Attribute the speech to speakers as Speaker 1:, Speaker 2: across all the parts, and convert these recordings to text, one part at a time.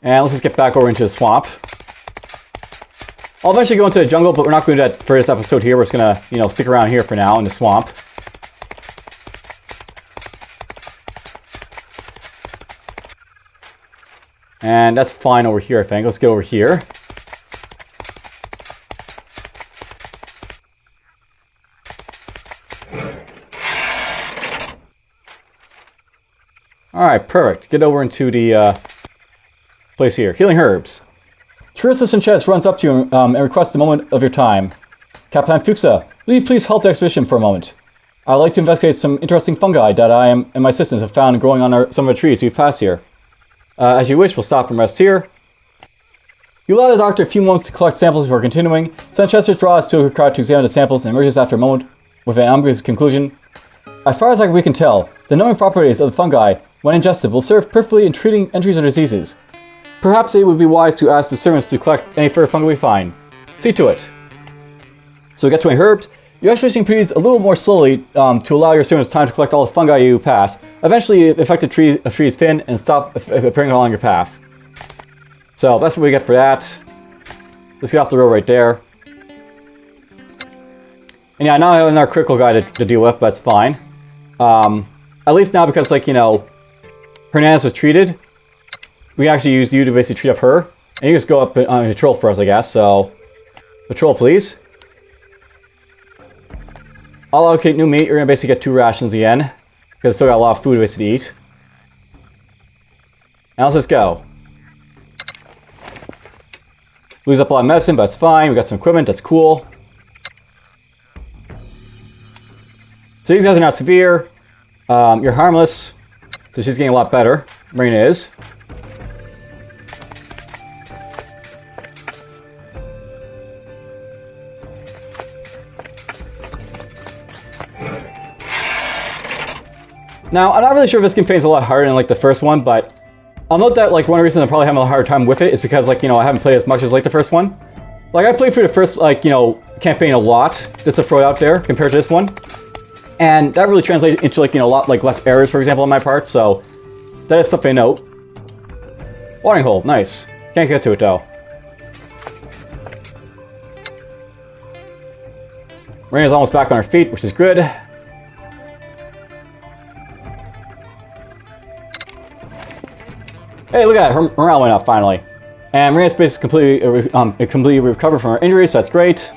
Speaker 1: And let's just get back over into the swamp. I'll eventually go into the jungle, but we're not going to do that for this episode here. We're just going to, you know, stick around here for now in the swamp. And that's fine over here, I think. Let's get over here. Alright, perfect. Get over into the place here. Healing herbs. Tourist Sanchez runs up to you and requests a moment of your time. Captain Fuxa, will you please halt the expedition for a moment? I'd like to investigate some interesting fungi that I and my assistants have found growing on some of the trees we've passed here. As you wish, we'll stop and rest here. You allow the doctor a few moments to collect samples before continuing. Sanchez withdraws to her crowd to examine the samples and emerges after a moment with an ambiguous conclusion. As far as we can tell, the numbing properties of the fungi, when ingested, will serve perfectly in treating injuries or diseases. Perhaps it would be wise to ask the servants to collect any further fungi we find. See to it. So we get to my herbs. Your expedition proceeds a little more slowly to allow your servants time to collect all the fungi you pass. Eventually, affected trees thin and stop appearing along your path. So that's what we get for that. Let's get off the road right there. And yeah, now I have another critical guy to deal with, but that's fine. At least now, because, like, you know, Hernandez was treated, we actually used you to basically treat up her. And you just go up on patrol for us, I guess. So, patrol, please. I'll allocate new meat. You're going to basically get 2 rations again. Because still got a lot of food basically to eat. Now let's just go. Lose up a lot of medicine, but it's fine. We got some equipment. That's cool. So these guys are not severe. You're harmless. So she's getting a lot better. Marina is. Now, I'm not really sure if this campaign is a lot harder than, like, the first one, but I'll note that, like, one of the reasons I'm probably having a hard time with it is because, like, you know, I haven't played as much as, like, the first one. Like, I played through the first, like, you know, campaign a lot, just to throw it out there, compared to this one. And that really translates into, like, you know, a lot, like, less errors, for example, on my part, so that is something to note. Watering hole, nice. Can't get to it, though. Marina's almost back on her feet, which is good. Hey, look at that, her morale went up finally. And Marina's basically completely recovered from her injuries, so that's great.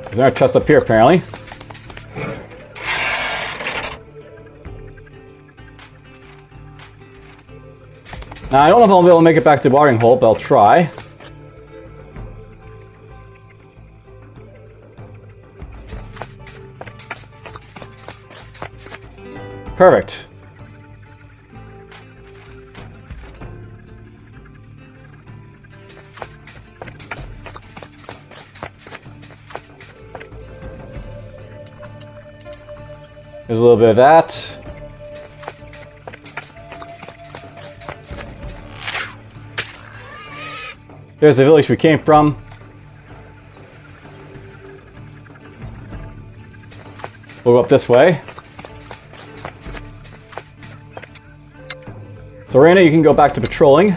Speaker 1: There's another chest up here, apparently. Now, I don't know if I'll be able to make it back to the watering hole, but I'll try. Perfect. There's a little bit of that. There's the village we came from. We'll go up this way. So Raina, you can go back to patrolling.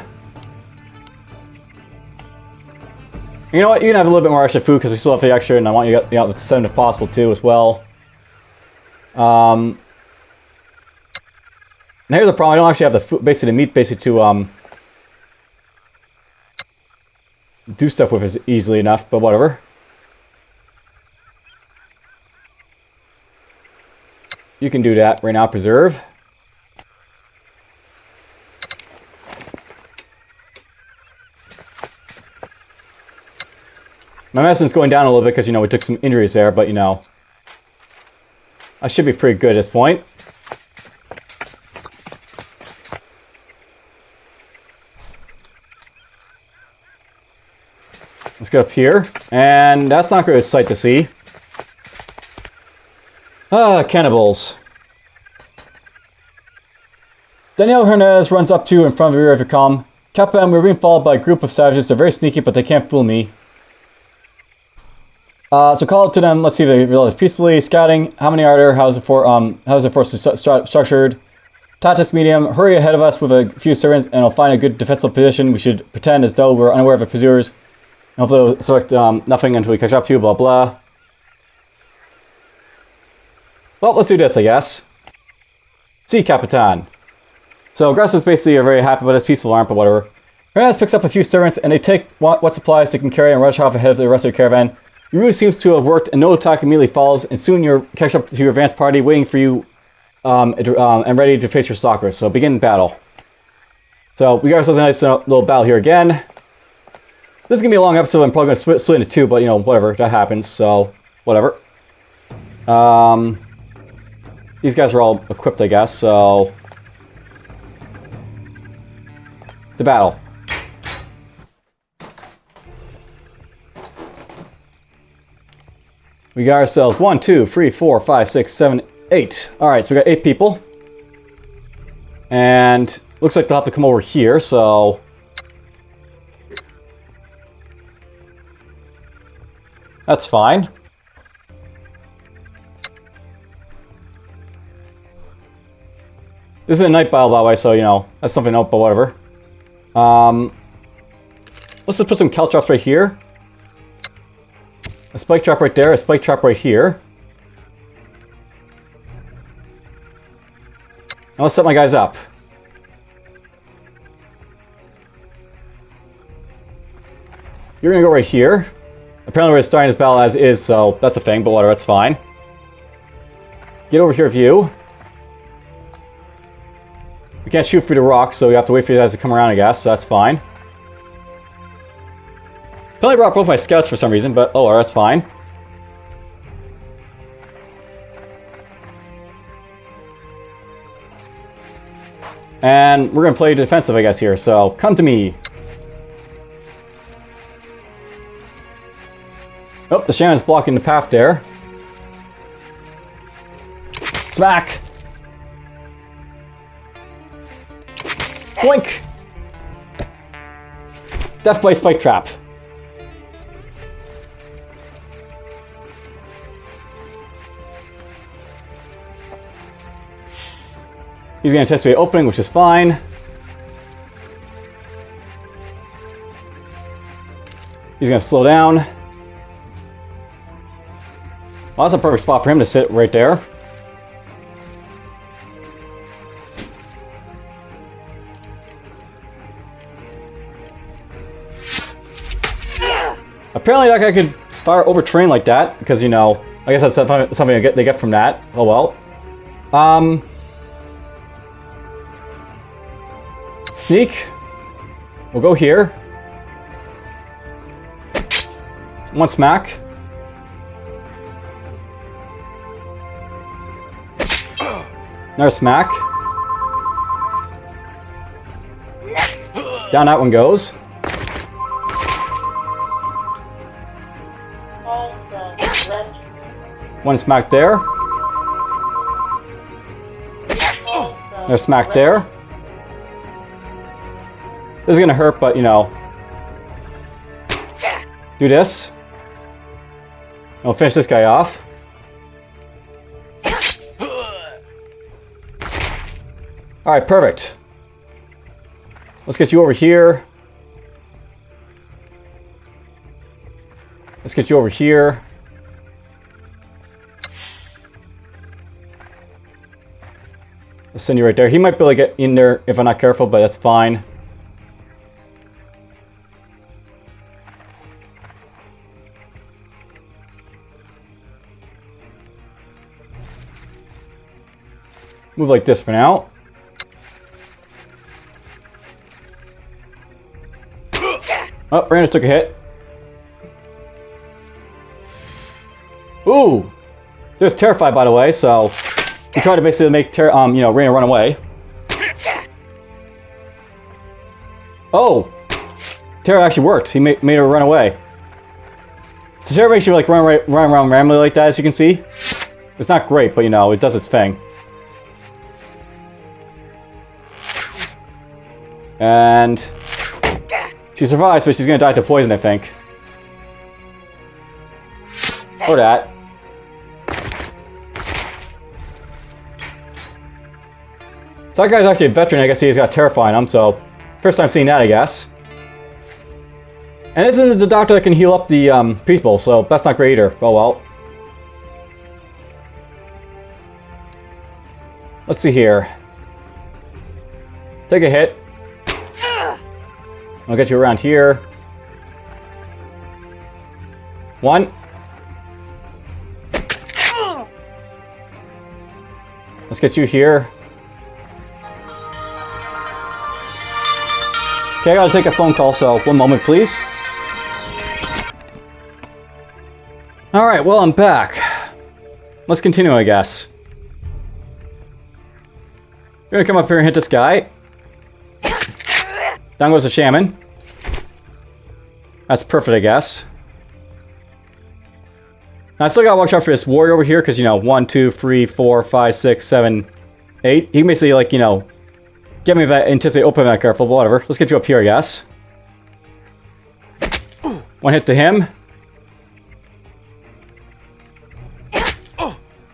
Speaker 1: You know what? You can have a little bit more extra food because we still have the extra, and I want you to get out to 7 if possible too, as well. And here's the problem: I don't actually have the food, basically the meat, basically to do stuff with as easily enough. But whatever. You can do that right now. Preserve. My medicine's going down a little bit because, you know, we took some injuries there, but, you know, I should be pretty good at this point. Let's go up here, and that's not a good sight to see. Ah, cannibals. Daniel Hernandez runs up to you in front of the rear of your comm. Captain, we're being followed by a group of savages. They're very sneaky, but they can't fool me. So call it to them. Let's see if they realize peacefully. Scouting. How many are there? How's the force structured? Tactics medium. Hurry ahead of us with a few servants, and I'll find a good defensive position. We should pretend as though we're unaware of the pursuers. And hopefully, we'll select nothing until we catch up to you. Blah blah. Well, let's do this, I guess. See, Capitan. So aggressors basically are very happy about this. Peaceful aren't, but whatever. Hernandez picks up a few servants, and they take what supplies they can carry and rush off ahead of the rest of the caravan. Your route seems to have worked, and no attack immediately follows, and soon you're catch up to your advanced party, waiting for you, and ready to face your stalkers. So begin battle. So we got ourselves a nice little battle here again. This is gonna be a long episode. I'm probably gonna split into two, but you know, whatever, that happens. So whatever. These guys are all equipped, I guess. So the battle. We got ourselves 1, 2, 3, 4, 5, 6, 7, 8. Alright, so we got 8 people. And looks like they'll have to come over here, so that's fine. This is a night battle, by the way, so you know, that's something else, but whatever. Let's just put some caltrops right here. A spike trap right there, a spike trap right here. And let's set my guys up. You're gonna go right here. Apparently we're starting this battle as is, so that's a thing, but whatever, that's fine. Get over here with you. We can't shoot through the rocks, so we have to wait for you guys to come around, I guess, so that's fine. Apparently brought both my scouts for some reason, but oh, well, that's fine. And we're going to play defensive, I guess, here, so come to me. Oh, the Shannon's blocking the path there. Smack! Blink! Death by spike trap. He's going to anticipate opening, which is fine. He's going to slow down. Well, that's a perfect spot for him to sit right there. Apparently that guy could fire overtrain like that, because, you know, I guess that's something they get from that. Oh well. Sneak. We'll go here. One smack. Another smack. Down that one goes. One smack there. Another smack there. This is gonna hurt, but you know. Do this. And we'll finish this guy off. Alright, perfect. Let's get you over here. Let's get you over here. Let's send you right there. He might be able to get in there if I'm not careful, but that's fine. Move like this for now. Oh, Brandon took a hit. Ooh! There's Terrified, by the way, so he tried to basically make you know, Raina run away. Oh! Terra actually worked. He made her run away. So Terra makes you like run around randomly like that, as you can see. It's not great, but you know, it does its thing. And she survives, but she's gonna die to poison, I think. Or that. So that guy's actually a veteran. I guess he's got terrifying him, so first time seeing that, I guess. And this is the doctor that can heal up the people, so that's not great either. Oh well. Let's see here. Take a hit. I'll get you around here. 1. Let's get you here. Okay, I gotta take a phone call, so 1 moment, please. Alright, well, I'm back. Let's continue, I guess. We're gonna come up here and hit this guy. Down goes the shaman. That's perfect, I guess. Now, I still gotta watch out for this warrior over here, because, you know, 1, 2, 3, 4, 5, 6, 7, 8. He can basically, like, you know, get me that anticipate open that careful, but whatever. Let's get you up here, I guess. 1 hit to him.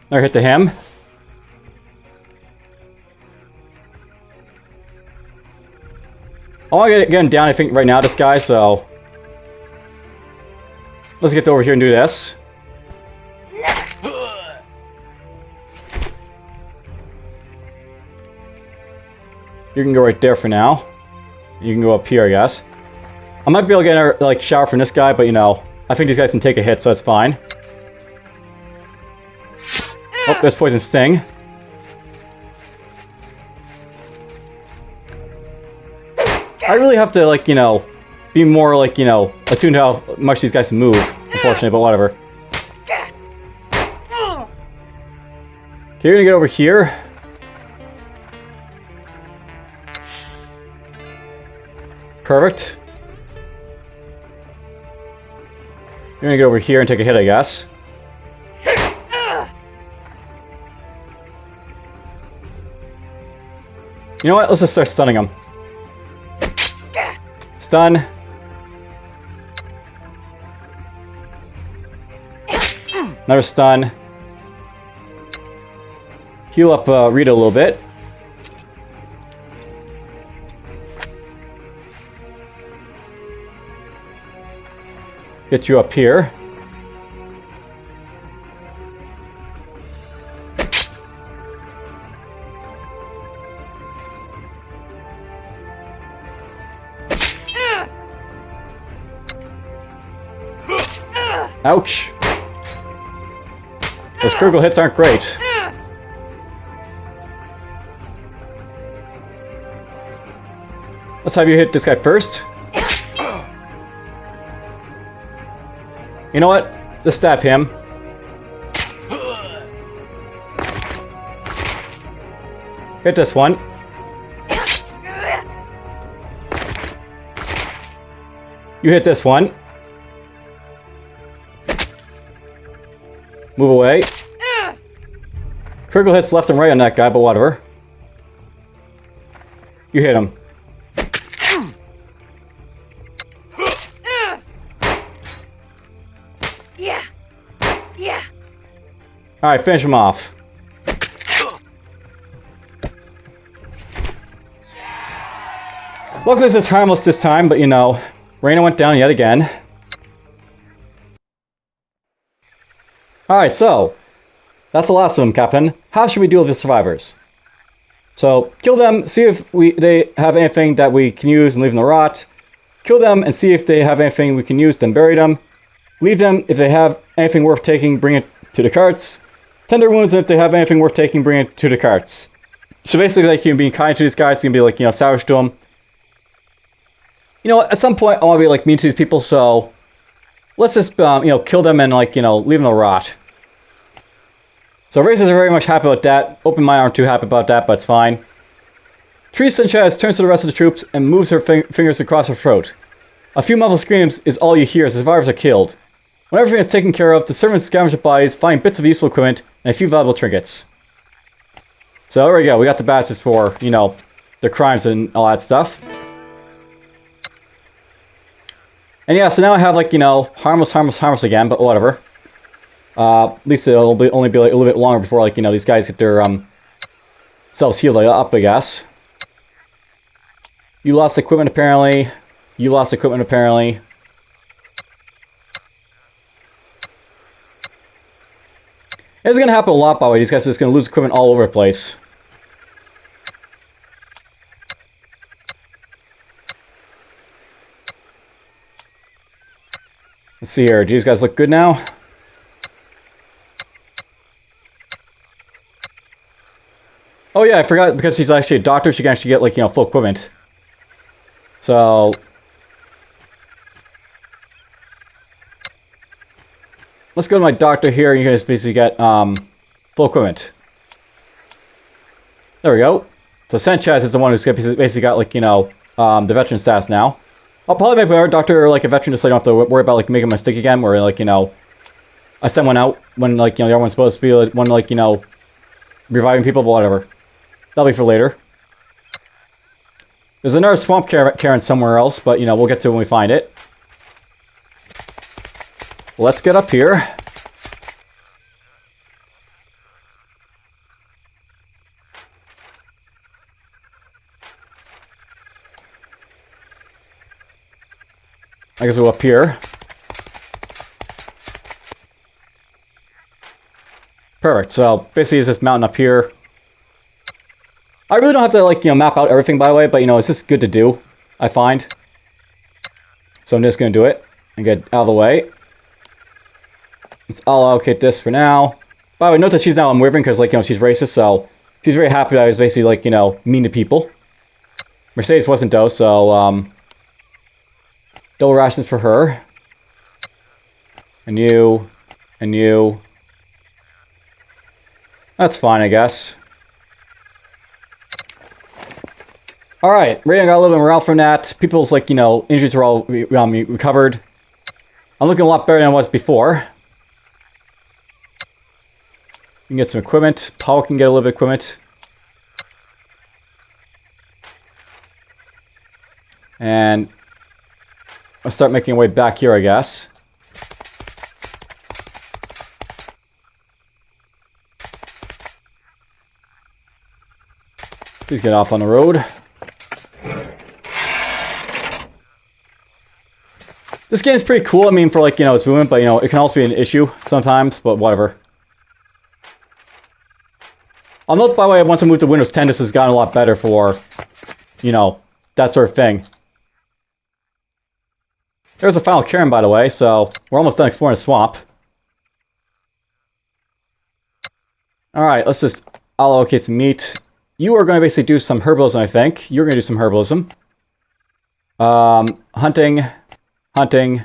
Speaker 1: Another hit to him. I want to get him down, I think, right now, this guy, so... Let's get over here and do this. You can go right there for now. You can go up here, I guess. I might be able to get a like shower from this guy, but you know, I think these guys can take a hit, so that's fine. Oh, there's poison sting. I really have to, like, you know, be more, like, you know, attuned to how much these guys can move, unfortunately, but whatever. Okay, you're gonna get over here. Perfect. You're gonna get over here and take a hit, I guess. You know what? Let's just start stunning him. Stun. Another stun. Heal up Rita a little bit. Get you up here. Ouch. Those critical hits aren't great. Let's have you hit this guy first. You know what? Let's stab him. Hit this one. You hit this one. Move away. Critical hits left and right on that guy, but whatever. You hit him. Alright, finish him off. Luckily this is harmless this time, but you know, Reina went down yet again. Alright, so, that's the last of them, Captain. How should we deal with the survivors? So, kill them, see if they have anything that we can use and leave them to rot. Kill them and see if they have anything we can use, then bury them. Leave them, if they have anything worth taking, bring it to the carts. Tender wounds, and if they have anything worth taking, bring it to the carts. So basically, like, you can be kind to these guys, you can be, like, you know, savage to them. You know, at some point, I want to be, like, mean to these people, so... Let's just, you know, kill them and, like, you know, leave them to rot. So races are very much happy about that. Open Mind aren't too happy about that, but it's fine. Teresa Sanchez turns to the rest of the troops and moves her fingers across her throat. A few muffled screams is all you hear as the survivors are killed. When everything is taken care of, the servants scavenge the bodies, find bits of useful equipment, and a few valuable trinkets. So there we go, we got the bastards for, you know, their crimes and all that stuff. And yeah, so now I have, like, you know, harmless again, but whatever. At least it'll only be like a little bit longer before, like, you know, these guys get their selves healed up, I guess. You lost equipment apparently. You lost equipment apparently. It's gonna happen a lot, by the way. These guys are just gonna lose equipment all over the place. Let's see here. Do these guys look good now? Oh yeah, I forgot, because she's actually a doctor, she can actually get, like, you know, full equipment. So... let's go to my doctor here, and you guys basically get, full equipment. There we go. So Sanchez is the one who's basically got, like, you know, the veteran status now. I'll probably make my doctor, like, a veteran, just so I don't have to worry about, like, making a mistake again, where, like, you know, I send one out when, like, you know, everyone's supposed to be, like, one, like, you know, reviving people, but whatever. That'll be for later. There's another swamp cairn somewhere else, but, you know, we'll get to it when we find it. Let's get up here. I guess we'll go up here. Perfect. So basically it's this mountain up here. I really don't have to, like, you know, map out everything, by the way, but, you know, it's just good to do, I find. So I'm just going to do it and get out of the way. I'll allocate this for now. By the way, note that she's now unwavering because, like, you know, she's racist, so she's very happy that I was basically, like, you know, mean to people. Mercedes wasn't, though, so, double rations for her. And you. And you. That's fine, I guess. Alright, Raiden got a little bit of morale from that. People's, like, you know, injuries were all recovered. I'm looking a lot better than I was before. You can get some equipment. Paul can get a little bit of equipment. And I'll start making our way back here, I guess. Please get off on the road. This game's pretty cool, I mean, for, like, you know, its movement, but, you know, it can also be an issue sometimes, but whatever. I'll note, by the way, once I move to Windows 10, this has gotten a lot better for, you know, that sort of thing. There's a final cairn, by the way, so we're almost done exploring the swamp. Alright, let's just allocate some meat. You are going to basically do some herbalism, I think. You're going to do some herbalism. Hunting. Hunting.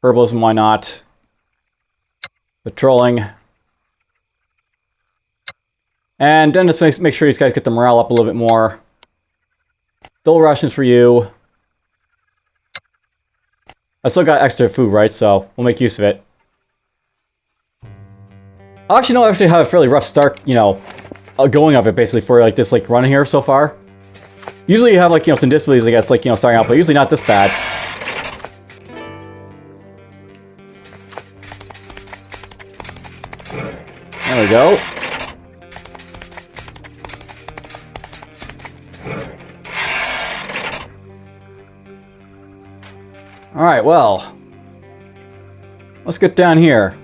Speaker 1: Herbalism, why not? Patrolling. And then let's make sure these guys get the morale up a little bit more. Double rations for you. I still got extra food, right? So we'll make use of it. I actually know I actually have a fairly rough start, you know, going of it basically for like this like run here so far. Usually you have like, you know, some difficulties, I guess, like, you know, starting out, but usually not this bad. There we go. Alright, well. Let's get down here.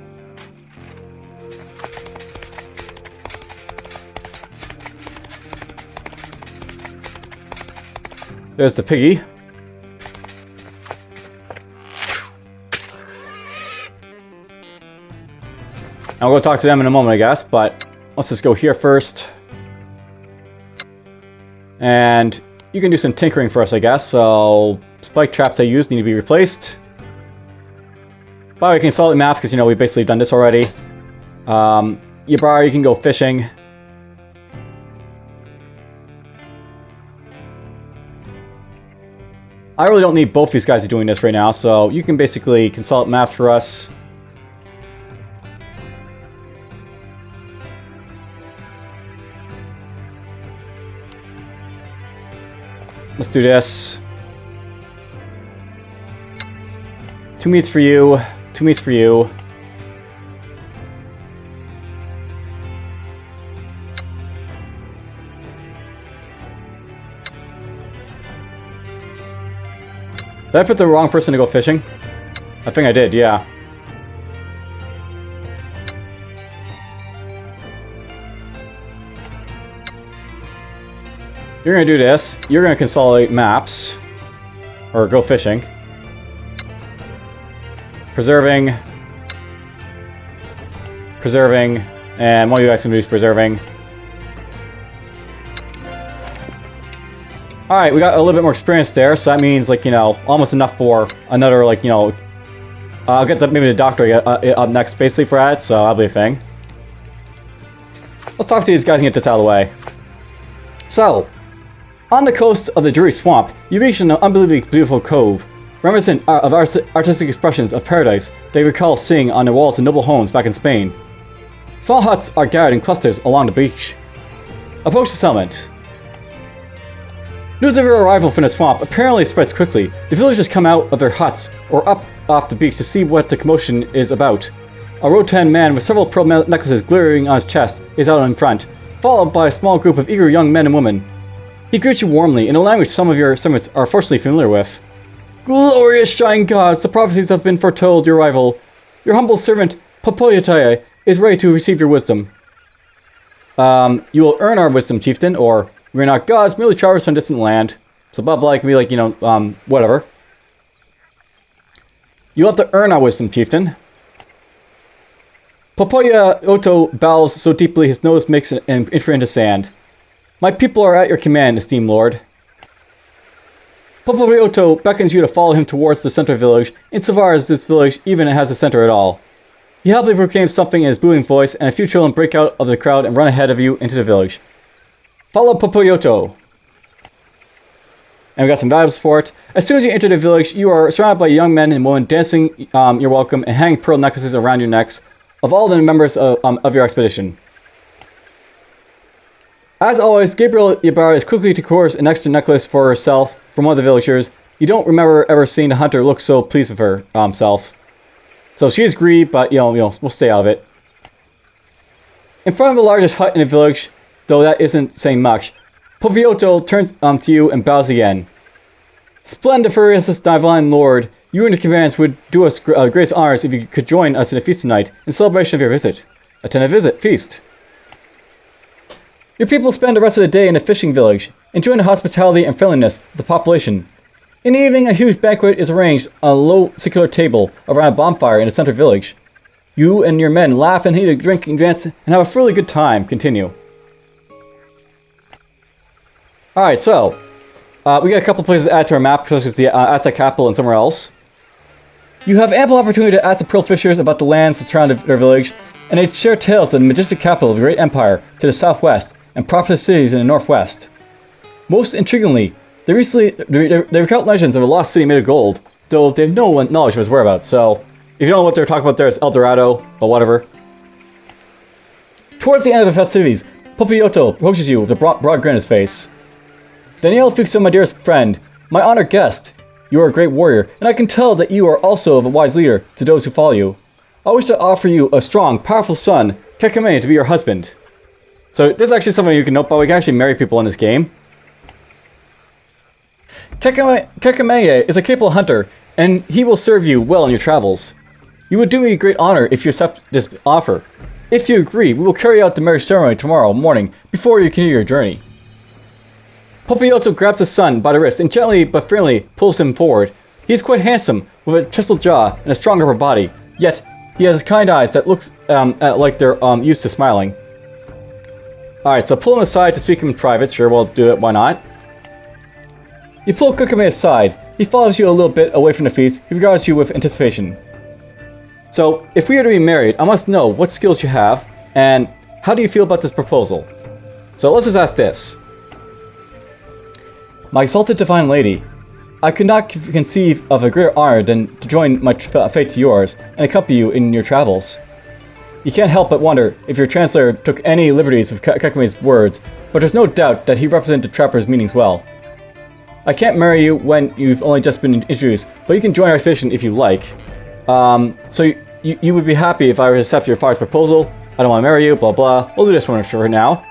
Speaker 1: There's the piggy. I'll go talk to them in a moment, I guess, but let's just go here first. And you can do some tinkering for us, I guess. So, spike traps I used need to be replaced. By the way, we can install the maps because, you know, we've basically done this already. Yabara, you can go fishing. I really don't need both these guys doing this right now, so you can basically consult maps for us. Let's do this. 2 meats for you. 2 meats for you. Did I put the wrong person to go fishing? I think I did, yeah. You're gonna do this. You're gonna consolidate maps. Or go fishing. Preserving. Preserving. And one of you guys can do preserving. Alright, we got a little bit more experience there, so that means, like, you know, almost enough for another, like, you know... I'll get maybe the doctor up next, basically, for that, so that'll be a thing. Let's talk to these guys and get this out of the way. So, on the coast of the Drury Swamp, you reach an unbelievably beautiful cove, reminiscent of artistic expressions of paradise they recall seeing on the walls of noble homes back in Spain. Small huts are gathered in clusters along the beach. Approach the settlement. News of your arrival from the swamp apparently spreads quickly. The villagers come out of their huts or up off the beach to see what the commotion is about. A rotund man with several pearl necklaces glittering on his chest is out in front, followed by a small group of eager young men and women. He greets you warmly in a language some of your servants are fortunately familiar with. Glorious shine gods, the prophecies have been foretold your arrival. Your humble servant, Popoyatae, is ready to receive your wisdom. You will earn our wisdom, chieftain, or we're not gods, merely travelers from distant land. So blah blah can be like, you know, whatever. You'll have to earn our wisdom, chieftain. Popoya Oto bows so deeply his nose makes an entry into sand. My people are at your command, esteemed lord. Popoya Oto beckons you to follow him towards the center village, insofar as this village even has a center at all. He happily proclaims something in his booming voice, and a few children break out of the crowd and run ahead of you into the village. Follow Popoyoto. And we got some valuables for it. As soon as you enter the village, you are surrounded by young men and women dancing your welcome and hanging pearl necklaces around your necks of all the members of your expedition. As always, Gabriel Ybarra is quickly to coerce an extra necklace for herself from one of the villagers. You don't remember ever seeing the hunter look so pleased with her self. So she is greedy, but you know, we'll stay out of it. In front of the largest hut in the village, though that isn't saying much, Popoyoto turns to you and bows again. Splendiferous divine lord, you and the commands would do us greatest honors if you could join us in a feast tonight in celebration of your visit. Attend a feast. Your people spend the rest of the day in the fishing village, enjoying the hospitality and friendliness of the population. In the evening, a huge banquet is arranged on a low circular table around a bonfire in the center village. You and your men laugh and eat a drink and dance and have a really good time. Continue. Alright, so, we got a couple places to add to our map, such as the Aztec capital and somewhere else. You have ample opportunity to ask the pearl fishers about the lands that surround their village, and they share tales of the majestic capital of the great empire to the southwest and prosperous cities in the northwest. Most intriguingly, they recount legends of a lost city made of gold, though they have no knowledge of its whereabouts, so if you don't know what they're talking about there, it's El Dorado, but whatever. Towards the end of the festivities, Popoyoto approaches you with a broad grin on his face. DFuxa, my dearest friend, my honored guest. You are a great warrior, and I can tell that you are also a wise leader to those who follow you. I wish to offer you a strong, powerful son, Kekame, to be your husband. So this is actually something you can note, but we can actually marry people in this game. Kekame is a capable hunter, and he will serve you well in your travels. You would do me a great honor if you accept this offer. If you agree, we will carry out the marriage ceremony tomorrow morning before you continue your journey. Popoyoto grabs his son by the wrist and gently but firmly pulls him forward. He is quite handsome, with a chiseled jaw and a strong upper body, yet he has kind eyes that looks like they're used to smiling. Alright, so pull him aside to speak in private. Sure, we'll do it, why not? You pull Kekame aside. He follows you a little bit away from the feast. He regards you with anticipation. So, if we are to be married, I must know what skills you have, and how do you feel about this proposal? So let's just ask this. My exalted divine lady, I could not conceive of a greater honor than to join my fate to yours and accompany you in your travels. You can't help but wonder if your translator took any liberties with Kekame's words, but there's no doubt that he represented Trapper's meanings well. I can't marry you when you've only just been introduced, but you can join our expedition if you like. So you would be happy if I were to accept your father's proposal. I don't want to marry you, blah blah. We'll do this one for now.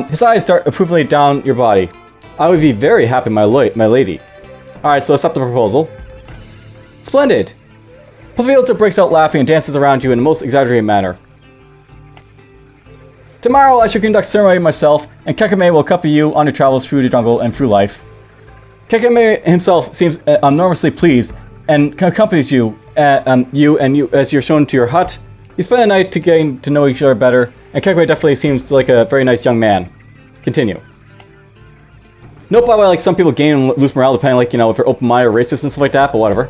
Speaker 1: His eyes dart approvingly down your body. I would be very happy, my lady. Alright, so accept the proposal. Splendid! Pavilta breaks out laughing and dances around you in the most exaggerated manner. Tomorrow I shall conduct ceremony myself, and Kekame will accompany you on your travels through the jungle and through life. Kekame himself seems enormously pleased and accompanies you, as you're shown to your hut. You spend the night to getting to know each other better, and Kekame definitely seems like a very nice young man. Continue. Note, by the way, like some people gain and lose morale depending, like, you know, if they're open-minded or racist and stuff like that, but whatever.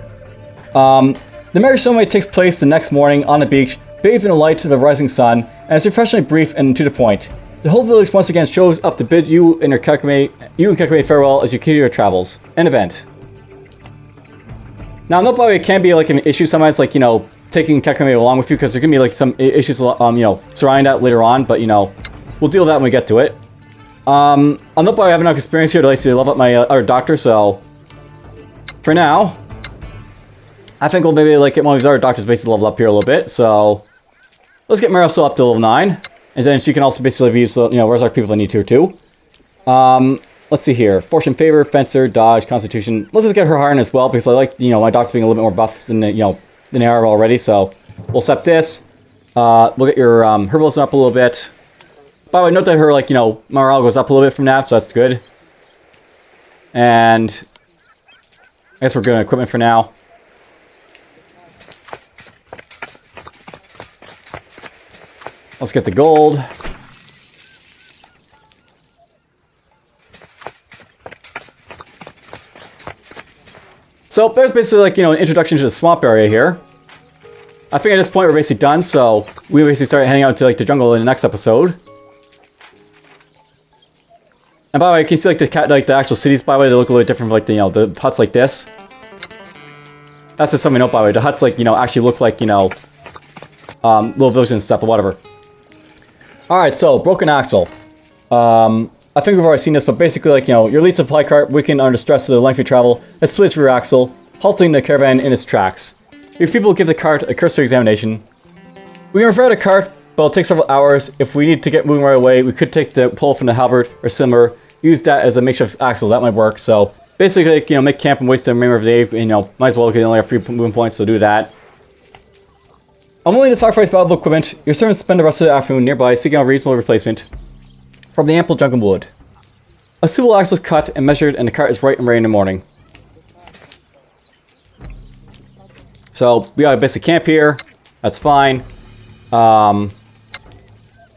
Speaker 1: The marriage ceremony takes place the next morning on the beach, bathed in the light of the rising sun, and is refreshingly brief and to the point. The whole village once again shows up to bid you and Kekame farewell as you continue your travels. An event. Now, note, by the way, it can be like an issue sometimes, like, you know, taking Kekame along with you, because there can be like some issues, you know, surrounding that later on, but, you know, we'll deal with that when we get to it. I'll note, by the way, I have enough experience here to like to level up my other doctor, so for now, I think we'll maybe like get one of these other doctors basically level up here a little bit. So let's get Marisol up to level 9, and then she can also basically use, you know, resurrect people that need to too. Let's see here. Fortune, favor, fencer, dodge, constitution. Let's just get her higher as well, because I like, you know, my doctors being a little bit more buff than, you know, than they are already. So we'll set this. We'll get your herbalism up a little bit. By the way, note that her, like, you know, morale goes up a little bit from that, so that's good. And I guess we're good on equipment for now. Let's get the gold. So there's basically, like, you know, an introduction to the swamp area here. I think at this point we're basically done, so we basically start heading out to, like, the jungle in the next episode. And by the way, you can see, like, the actual cities, by the way, they look a little different from, like, the, you know, the huts like this. That's just something to note, by the way. The huts, like, you know, actually look like, you know, little villages and stuff, or whatever. Alright, so, broken axle. I think we've already seen this, but basically, like, you know, your lead supply cart, weakened under stress of the lengthy travel, it splits rear axle, halting the caravan in its tracks. Your people give the cart a cursory examination. We can repair the cart, but it'll take several hours. If we need to get moving right away, we could take the pole from the halberd or similar, use that as a makeshift axle. That might work. So basically, like, you know, make camp and waste the remainder of the day. You know, might as well, because they only have 3 moving points, so do that. I'm willing to sacrifice valuable equipment. Your servants spend the rest of the afternoon nearby seeking a reasonable replacement from the ample jungle wood. A suitable axle is cut and measured, and the cart is right and ready in the morning. So we gotta basically camp here. That's fine. By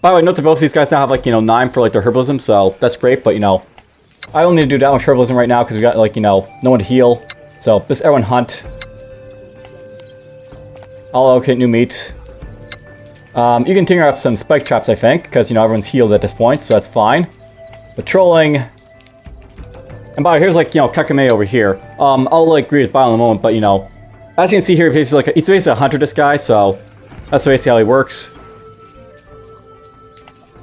Speaker 1: the way, note that both of these guys now have, like, you know, 9 for, like, their herbalism, so that's great, but, you know, I don't need to do that much herbalism right now because we got, like, you know, no one to heal. So just everyone hunt. I'll allocate new meat. You can tinker up some spike traps, I think, because, you know, everyone's healed at this point, so that's fine. Patrolling. And by the way, here's, like, you know, Kekame over here. I'll, like, greet his bio in a moment, but, you know, as you can see here, he's basically a hunter, this guy, so that's basically how he works.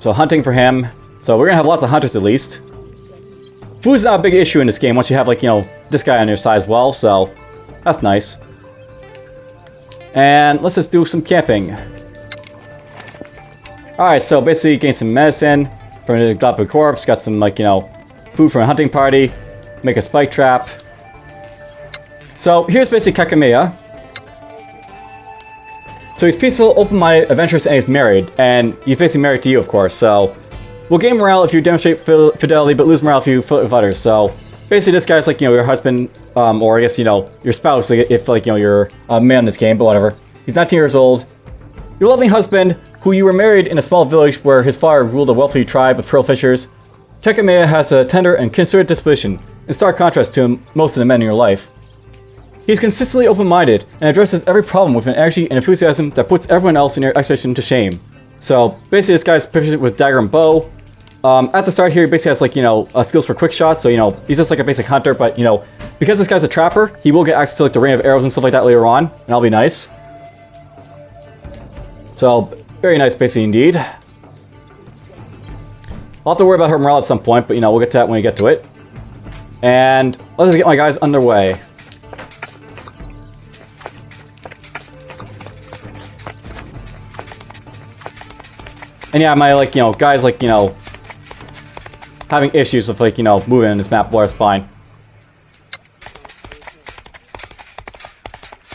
Speaker 1: So hunting for him. So we're gonna have lots of hunters at least. Food's not a big issue in this game once you have, like, you know, this guy on your side as well, so that's nice. And let's just do some camping. Alright, so basically gain some medicine from the Galapagos corpse, got some, like, you know, food from a hunting party, make a spike trap. So here's basically Kekameya. So he's peaceful, open-minded, adventurous, and he's married. And he's basically married to you, of course. So we'll gain morale if you demonstrate fidelity, but lose morale if you flirt with others. So basically this guy's, like, you know, your husband, or I guess, you know, your spouse, if, like, you know, you're a man in this game, but whatever. He's 19 years old. Your loving husband, who you were married in a small village where his father ruled a wealthy tribe of pearl fishers. Kekameya has a tender and considerate disposition, in stark contrast to most of the men in your life. He's consistently open-minded and addresses every problem with an energy and enthusiasm that puts everyone else in your expedition to shame. So basically this guy's proficient with dagger and bow. At the start here he basically has, like, you know, skills for quick shots, so, you know, he's just like a basic hunter, but, you know, because this guy's a trapper, he will get access to, like, the rain of arrows and stuff like that later on, and that'll be nice. So, very nice basically indeed. I'll have to worry about her morale at some point, but, you know, we'll get to that when we get to it. And let's just get my guys underway. And yeah, my, like, you know, guys, like, you know, having issues with, like, you know, moving in this map, well, it's fine.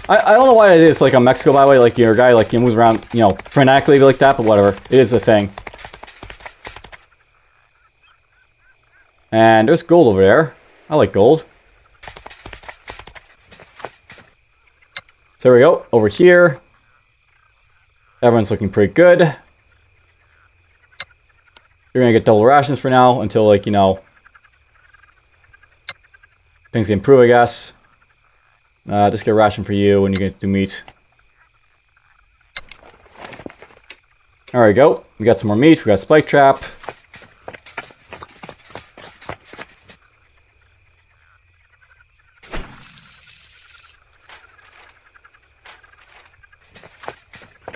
Speaker 1: I don't know why it is, like, on Mexico, by the way, like, your guy, like, you know, moves around, you know, frenetically like that, but whatever. It is a thing. And there's gold over there. I like gold. So there we go. Over here. Everyone's looking pretty good. You're gonna get double rations for now until, like, you know, things can improve, I guess. Just get a ration for you when you get to meat. There we go. We got some more meat. We got a spike trap.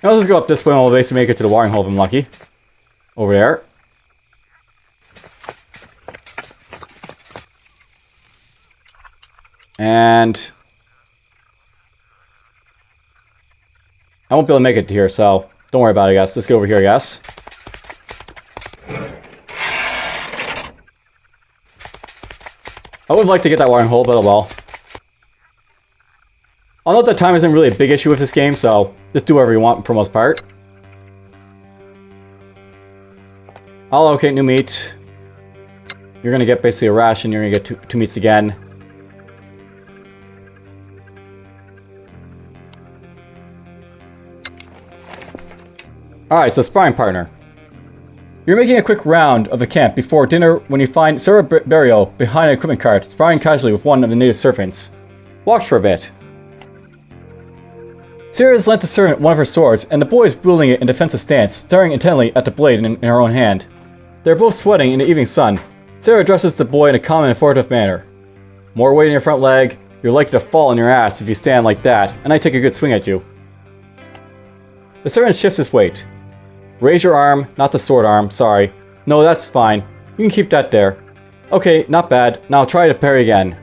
Speaker 1: Now let's just go up this way and we'll basically make it to the watering hole if I'm lucky. Over there. And I won't be able to make it to here, so don't worry about it, I guess. Let's go over here, I guess. I would like to get that watering hole, but oh well. I'll note that time isn't really a big issue with this game, so just do whatever you want for the most part. I'll allocate new meat. You're going to get basically a ration, you're going to get two meats again. Alright, so sparring partner. You're making a quick round of the camp before dinner when you find Sarah Barrio behind an equipment cart, sparring casually with one of the native servants. Watch for a bit. Sarah has lent the servant one of her swords, and the boy is wielding it in defensive stance, staring intently at the blade in her own hand. They are both sweating in the evening sun. Sarah addresses the boy in a calm and authoritative manner. More weight in your front leg, you're likely to fall on your ass if you stand like that, and I take a good swing at you. The servant shifts his weight. Raise your arm, not the sword arm, sorry. No, that's fine. You can keep that there. Okay, not bad. Now try to parry again.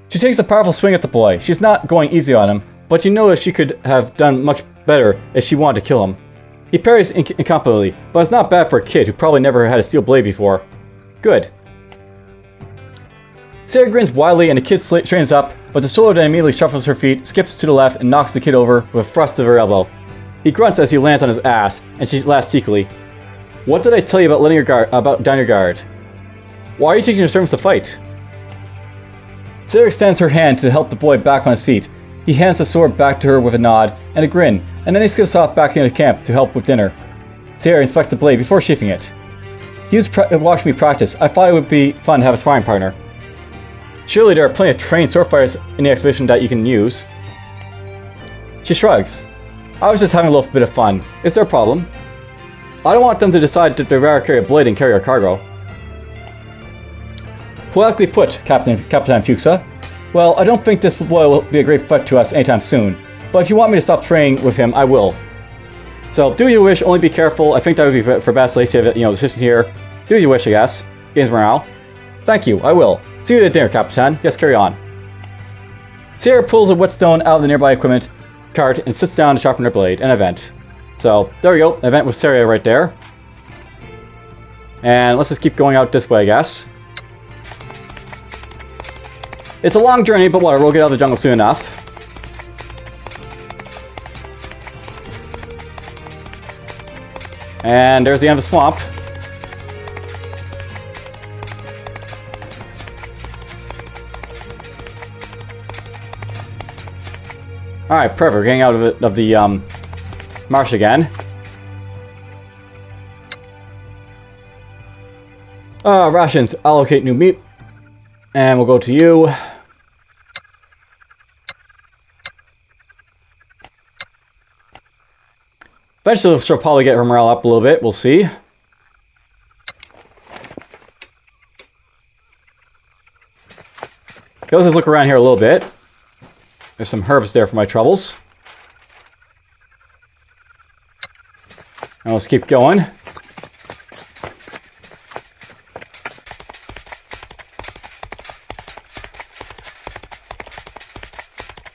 Speaker 1: She takes a powerful swing at the boy. She's not going easy on him, but you notice she could have done much better if she wanted to kill him. He parries incompetently, but it's not bad for a kid who probably never had a steel blade before. Good. Sarah grins widely and the kid straightens up, but the soldier then immediately shuffles her feet, skips to the left, and knocks the kid over with a thrust of her elbow. He grunts as he lands on his ass, and she laughs cheekily. What did I tell you about letting your guard down your guard? Why are you teaching your servants to fight? Sarah extends her hand to help the boy back on his feet. He hands the sword back to her with a nod and a grin, and then he skips off back into camp to help with dinner. Sarah inspects the blade before sheathing it. He watched me practice. I thought it would be fun to have a sparring partner. Surely there are plenty of trained sword fighters in the expedition that you can use. She shrugs. I was just having a little bit of fun. Is there a problem? I don't want them to decide that they'd rather carry a blade and carry our cargo. Politely put, Captain Fuxa. Well, I don't think this boy will be a great threat to us anytime soon, but if you want me to stop training with him, I will. So, do as you wish, only be careful. I think that would be for best place to have, you know, decision here. Do as you wish, I guess. Gains morale. Thank you, I will. See you at dinner, Capitan. Yes, carry on. Sarah pulls a whetstone out of the nearby equipment cart and sits down to sharpen her blade. An event. So, there we go. An event with Sarah right there. And let's just keep going out this way, I guess. It's a long journey, but whatever, we'll get out of the jungle soon enough. And there's the end of the swamp. Alright, perfect. We're getting out of the marsh again. Rations. Allocate new meat. And we'll go to you. Eventually she'll probably get her morale up a little bit, we'll see. Okay, let's just look around here a little bit. There's some herbs there for my troubles. Now let's keep going.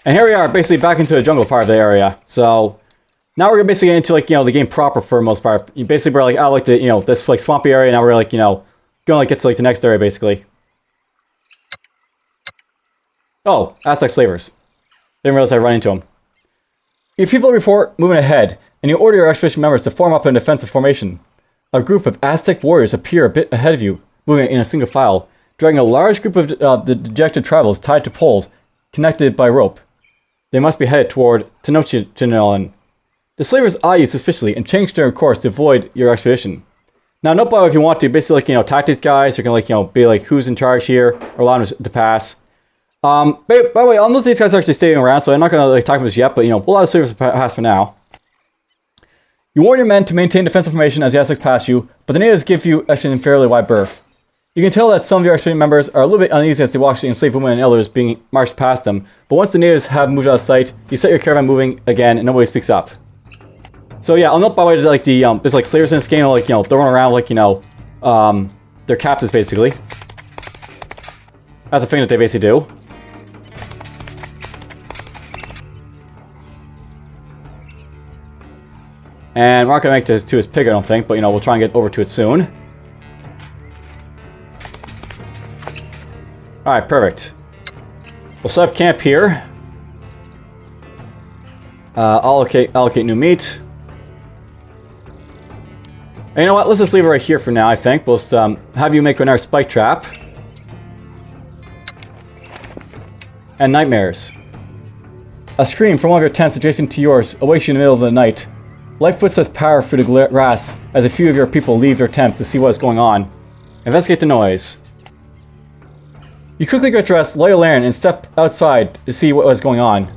Speaker 1: And here we are, basically back into the jungle part of the area. So, Now we're basically get into like, the game proper for the most part. Basically we're like out like the, this like swampy area. Now we're like, gonna like get to like the next area basically. Oh, Aztec slavers. Didn't realize I run into them. Your people report moving ahead, and you order your expedition members to form up in defensive formation. A group of Aztec warriors appear a bit ahead of you, moving in a single file, dragging a large group of the dejected tribals tied to poles, connected by rope. They must be headed toward Tenochtitlan. The slavers eye you suspiciously and change their course to avoid your expedition. Now, note by if you want to, basically, like, attack these guys, you can, like, be like, who's in charge here, or allow them to pass. By the way, all of these guys are actually staying around, so I'm not going to, like, talk about this yet, but, we'll allow the slavers to pass for now. You warn your men to maintain defensive formation as the Aztecs pass you, but the natives give you actually a fairly wide berth. You can tell that some of your expedition members are a little bit uneasy as they watch the enslaved women and elders being marched past them, but once the natives have moved out of sight, you set your caravan moving again and nobody speaks up. So yeah, I'll note by the way, like there's like slavers in this game, like they're running around like they're captives basically. That's a thing that they basically do. And we're not gonna make this to his pig, I don't think, but we'll try and get over to it soon. Alright, perfect. We'll set up camp here. Allocate new meat. And you know what? Let's just leave it right here for now, I think. We'll just have you make another spike trap. And nightmares. A scream from one of your tents adjacent to yours awakes you in the middle of the night. Light footsteps power through the grass as a few of your people leave their tents to see what is going on. Investigate the noise. You quickly get dressed, light a lantern, and step outside to see what was going on.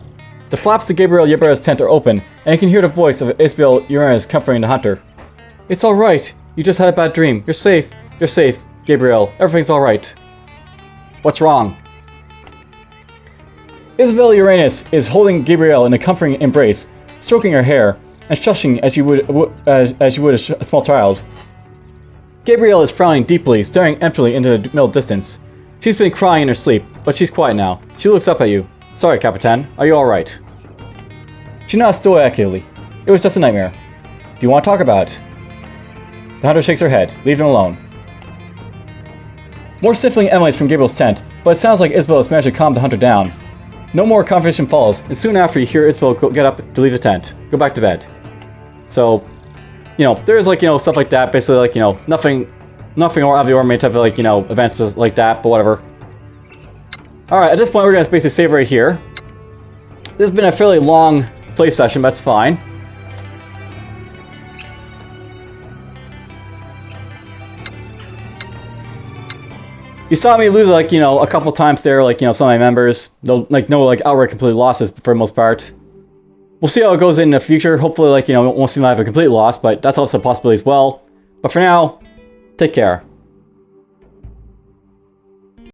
Speaker 1: The flaps to Gabriel Ybarra's tent are open, and you can hear the voice of Isabel Uranus comforting the hunter. It's alright. You just had a bad dream. You're safe. You're safe. Gabriel, everything's alright. What's wrong? Isabel Uranus is holding Gabriel in a comforting embrace, stroking her hair, and shushing as you would a small child. Gabriel is frowning deeply, staring emptily into the middle distance. She's been crying in her sleep, but she's quiet now. She looks up at you. Sorry, Capitan. Are you alright? She nods stoically. It was just a nightmare. Do you want to talk about it? The hunter shakes her head. Leave him alone. More sniffling emanates from Gabriel's tent, but it sounds like Isabel has managed to calm the hunter down. No more conversation follows, and soon after you hear Isabel get up to leave the tent. Go back to bed. So, there's like, stuff like that. Basically, like, nothing out of the ordinary type of, like, events like that, but whatever. Alright, at this point we're going to basically save right here. This has been a fairly long play session, but that's fine. You saw me lose, like, a couple times there, like, some of my members. No outright complete losses for the most part. We'll see how it goes in the future. Hopefully, like, it won't seem like I have a complete loss, but that's also a possibility as well. But for now, take care.